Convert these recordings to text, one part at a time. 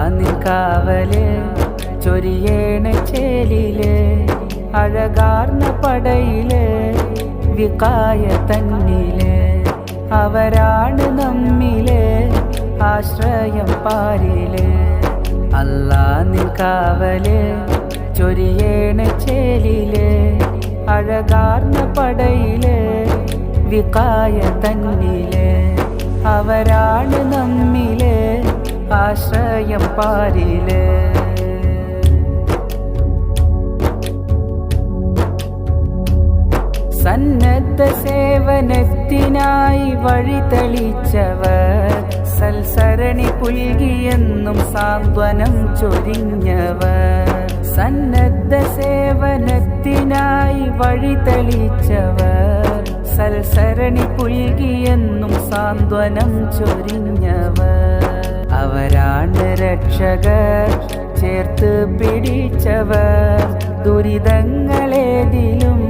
നിൻ കാവല് ചൊരിയേണ ചേലില് അഴകാർന്ന പടയില് വികായ തന്നില് അവരാണ് നമ്മില് ആശ്രയം പാരില് അല്ലാ നിൻ കാവല് ചൊരിയേണ ചേലില് അഴകാർന്ന പടയില് വികായ തന്നില് അവരാണ് നമ്മില് ആശ്രയം പാരില് സന്നദ്ധ സേവനത്തിനായി വഴി തെളിച്ചവർ സൽസരണി പുൽകിയെന്നും സാന്ത്വനം ചൊരിഞ്ഞവർ സന്നദ്ധ സേവനത്തിനായി വഴി തെളിച്ചവർ സൽസരണി പുൽകിയെന്നും സാന്ത്വനം ചൊരിഞ്ഞവർ അവരാണ് രക്ഷകർ ചേർത്ത് പിടിച്ചവർ ദുരിതങ്ങളേതിലും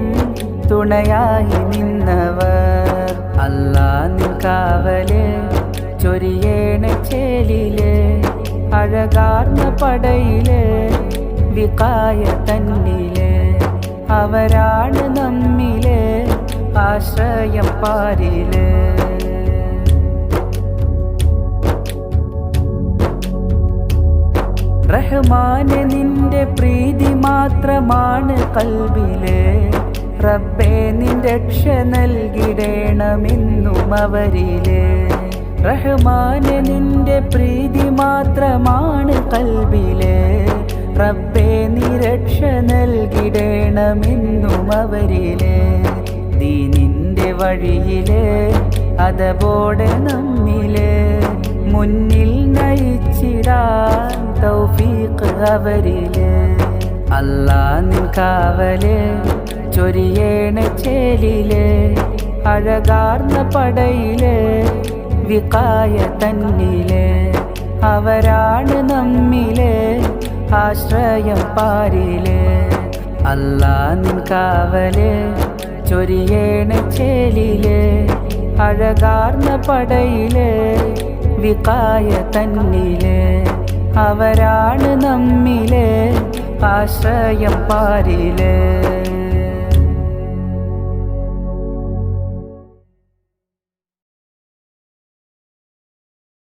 തുണയായി നിന്നവർ അല്ലാ നിൻ കാവല് ചൊരിയേണ ചേലില് അഴകാർന്ന പടയില് വികായ തന്നില് അവരാണ് നമ്മില് ആശ്രയം പാരില് റഹ്മാനെ നിന്റെ പ്രീതി മാത്രമാണ് കൽബില് റബ്ബേ നിൻ രക്ഷ നൽകിടേണമെന്നും അവരില് റഹ്മാനെ നിന്റെ പ്രീതി മാത്രമാണ് കൽബില് റബ്ബേ നീ രക്ഷ നൽകിടേണമെന്നും അവരില് ദീനിന്റെ വഴിയില് അതബോടെ നമ്മില് മുന്നിൽ നയിച്ചിടാൻ തൗഫീഖ് അവരില് അല്ലാ നിൻ കാവല് ചൊരിയേണ ചേലില് അഴകാർന്ന പടയില് വികായ തന്നില് അവരാണ് നമ്മില് ആശ്രയം പാരില് അല്ലാ നിൻ കാവല് ചൊരിയേണ ചേലില് അഴകാർന്ന പടയില് വികായ തന്നില് അവരാണ് നമ്മില് ആശ്രയം പാരില്